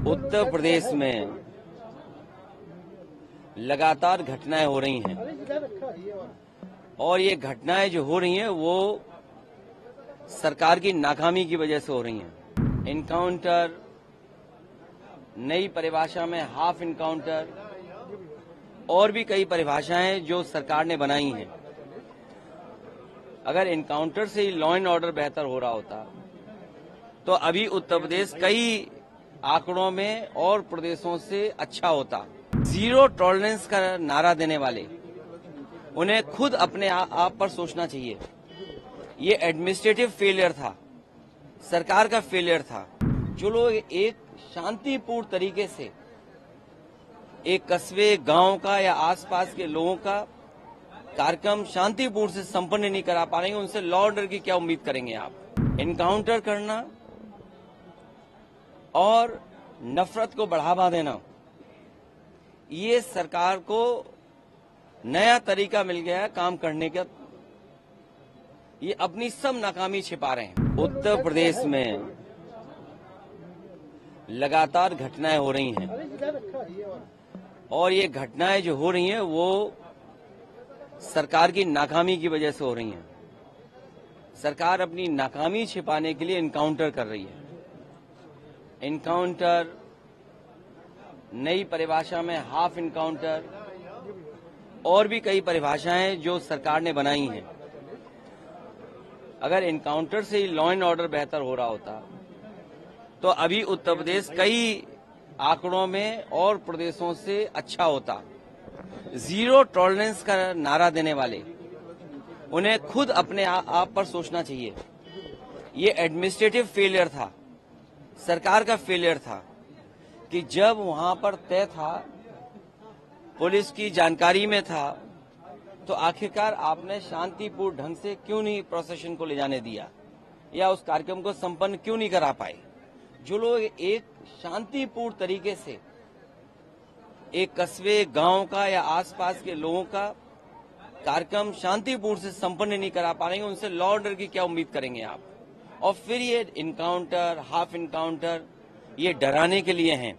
उत्तर प्रदेश में लगातार घटनाएं हो रही हैं और ये घटनाएं जो हो रही हैं वो सरकार की नाकामी की वजह से हो रही हैं। इनकाउंटर, नई परिभाषा में हाफ इनकाउंटर और भी कई परिभाषाएं जो सरकार ने बनाई हैं। अगर इनकाउंटर से ही लॉ एंड ऑर्डर बेहतर हो रहा होता तो अभी उत्तर प्रदेश कई आंकड़ों में और प्रदेशों से अच्छा होता। जीरो टॉलरेंस का नारा देने वाले उन्हें खुद अपने आप पर सोचना चाहिए। ये एडमिनिस्ट्रेटिव फेलियर था, सरकार का फेलियर था। जो लोग एक शांतिपूर्ण तरीके से एक कस्बे, गांव का या आसपास के लोगों का कार्यक्रम शांतिपूर्ण से संपन्न नहीं करा पा रहे हैं, उनसे लॉ ऑर्डर की क्या उम्मीद करेंगे आप? इनकाउंटर करना और नफरत को बढ़ावा देना, ये सरकार को नया तरीका मिल गया है काम करने का। ये अपनी सब नाकामी छिपा रहे हैं। उत्तर प्रदेश में लगातार घटनाएं हो रही हैं और ये घटनाएं जो हो रही हैं वो सरकार की नाकामी की वजह से हो रही हैं। सरकार अपनी नाकामी छिपाने के लिए इनकाउंटर कर रही है। इनकाउंटर, नई परिभाषा में हाफ इनकाउंटर और भी कई परिभाषाएं जो सरकार ने बनाई हैं। अगर इनकाउंटर से ही लॉ एंड ऑर्डर बेहतर हो रहा होता तो अभी उत्तर प्रदेश कई आंकड़ों में और प्रदेशों से अच्छा होता। जीरो टॉलरेंस का नारा देने वाले उन्हें खुद अपने आप पर सोचना चाहिए। ये एडमिनिस्ट्रेटिव फेलियर था, सरकार का फेलियर था कि जब वहां पर तय था, पुलिस की जानकारी में था, तो आखिरकार आपने शांतिपूर्ण ढंग से क्यों नहीं प्रोसेशन को ले जाने दिया या उस कार्यक्रम को संपन्न क्यों नहीं करा पाए? जो लोग एक शांतिपूर्ण तरीके से एक कस्बे, गांव का या आसपास के लोगों का कार्यक्रम शांतिपूर्ण से संपन्न नहीं करा पा रहे हैं, उनसे लॉ ऑर्डर की क्या उम्मीद करेंगे आप? और फिर ये इनकाउंटर, हाफ इनकाउंटर, ये डराने के लिए हैं।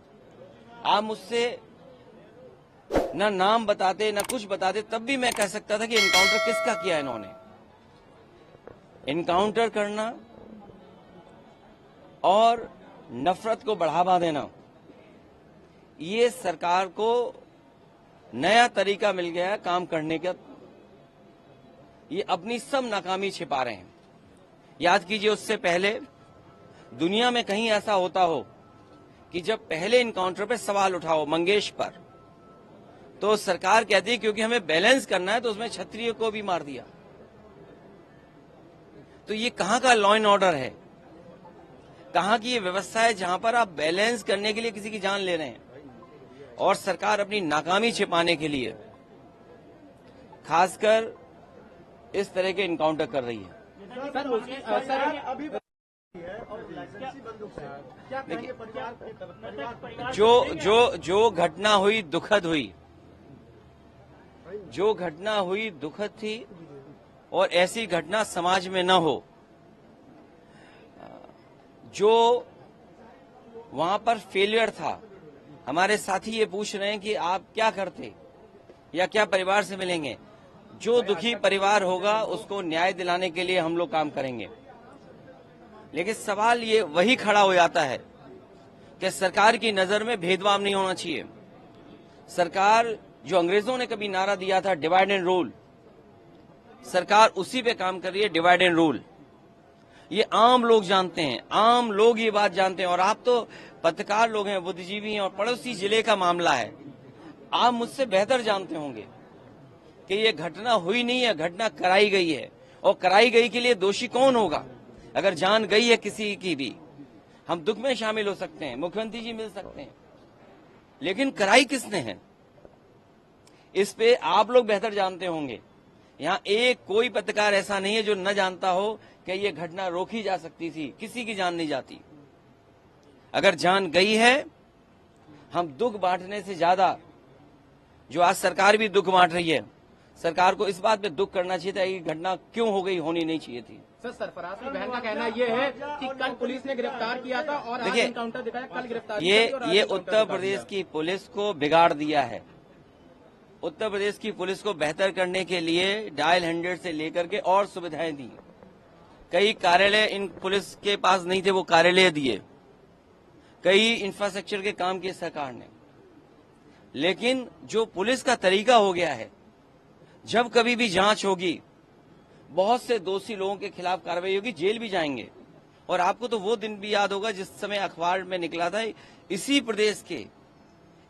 आप मुझसे ना नाम बताते ना कुछ बताते, तब भी मैं कह सकता था कि इनकाउंटर किसका किया है इन्होंने। इनकाउंटर करना और नफरत को बढ़ावा देना, ये सरकार को नया तरीका मिल गया है काम करने का। ये अपनी सब नाकामी छिपा रहे हैं। याद कीजिए, उससे पहले दुनिया में कहीं ऐसा होता हो कि जब पहले इनकाउंटर पे सवाल उठाओ मंगेश पर, तो सरकार कहती है क्योंकि हमें बैलेंस करना है तो उसमें क्षत्रिय को भी मार दिया। तो ये कहां का लॉ एंड ऑर्डर है? कहां की ये व्यवस्था है जहां पर आप बैलेंस करने के लिए किसी की जान ले रहे हैं? और सरकार अपनी नाकामी छिपाने के लिए खासकर इस तरह के इनकाउंटर कर रही है। जो घटना हुई दुखद हुई, जो घटना हुई दुखद थी और ऐसी घटना समाज में न हो। जो वहां पर फेलियर था, हमारे साथी ये पूछ रहे हैं कि आप क्या करते या क्या परिवार से मिलेंगे। जो दुखी परिवार होगा उसको न्याय दिलाने के लिए हम लोग काम करेंगे। लेकिन सवाल ये वही खड़ा हो जाता है कि सरकार की नजर में भेदभाव नहीं होना चाहिए। सरकार, जो अंग्रेजों ने कभी नारा दिया था डिवाइड एंड रूल, सरकार उसी पे काम कर रही है, डिवाइड एंड रूल। ये आम लोग जानते हैं, आम लोग ये बात जानते हैं। और आप तो पत्रकार लोग हैं, बुद्धिजीवी हैं और पड़ोसी जिले का मामला है। आप मुझसे बेहतर जानते होंगे कि ये घटना हुई नहीं है, घटना कराई गई है। और कराई गई के लिए दोषी कौन होगा? अगर जान गई है किसी की भी, हम दुख में शामिल हो सकते हैं, मुख्यमंत्री जी मिल सकते हैं, लेकिन कराई किसने है इस पे आप लोग बेहतर जानते होंगे। यहाँ एक कोई पत्रकार ऐसा नहीं है जो न जानता हो कि ये घटना रोकी जा सकती थी, किसी की जान नहीं जाती। अगर जान गई है, हम दुख बांटने से ज्यादा, जो आज सरकार भी दुख बांट रही है, सरकार को इस बात पे दुख करना चाहिए था कि घटना क्यों हो गई, होनी नहीं चाहिए थी। सर, सरफराज की बहन का कहना ये है कि कल पुलिस ने गिरफ्तार किया था और आज एनकाउंटर दिखाया, कल गिरफ्तार ये उत्तर प्रदेश की पुलिस को बिगाड़ दिया है। उत्तर प्रदेश की पुलिस को बेहतर करने के लिए डायल 100 से लेकर के और सुविधाएं दी। कई कार्यालय इन पुलिस के पास नहीं थे, वो कार्यालय दिए। कई इंफ्रास्ट्रक्चर के काम किए सरकार ने। लेकिन जो पुलिस का तरीका हो गया है, जब कभी भी जांच होगी, बहुत से दोषी लोगों के खिलाफ कार्रवाई होगी, जेल भी जाएंगे। और आपको तो वो दिन भी याद होगा जिस समय अखबार में निकला था, इसी प्रदेश के,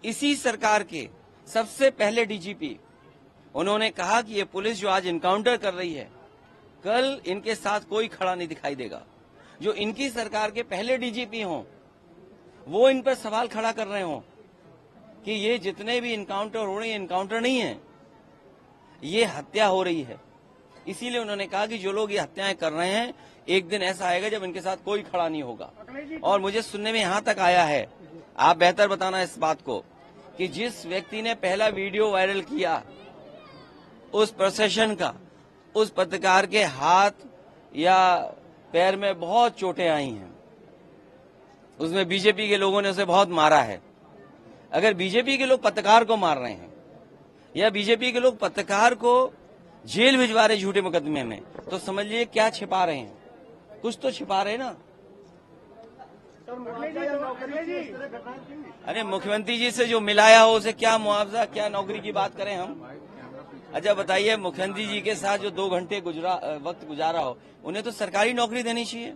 इसी सरकार के सबसे पहले डीजीपी, उन्होंने कहा कि ये पुलिस जो आज इनकाउंटर कर रही है, कल इनके साथ कोई खड़ा नहीं दिखाई देगा। जो इनकी सरकार के पहले डीजीपी हों, वो इन पर सवाल खड़ा कर रहे हों कि ये जितने भी इनकाउंटर हो रहे हैं, इनकाउंटर नहीं है, ये हत्या हो रही है। इसीलिए उन्होंने कहा कि जो लोग ये हत्याएं कर रहे हैं, एक दिन ऐसा आएगा जब इनके साथ कोई खड़ा नहीं होगा। और मुझे सुनने में यहां तक आया है, आप बेहतर बताना इस बात को, कि जिस व्यक्ति ने पहला वीडियो वायरल किया उस प्रोसेशन का, उस पत्रकार के हाथ या पैर में बहुत चोटें आई हैं। उसमें बीजेपी के लोगों ने उसे बहुत मारा है। अगर बीजेपी के लोग पत्रकार को मार रहे हैं या बीजेपी के लोग पत्रकार को जेल भिजवा रहे झूठे मुकदमे में, तो समझिए क्या छिपा रहे हैं, कुछ तो छिपा रहे हैं ना। अरे मुख्यमंत्री जी से जो मिलाया हो उसे क्या मुआवजा, क्या नौकरी की बात करें हम। अच्छा बताइए, मुख्यमंत्री जी के साथ जो 2 घंटे वक्त गुजारा हो, उन्हें तो सरकारी नौकरी देनी चाहिए।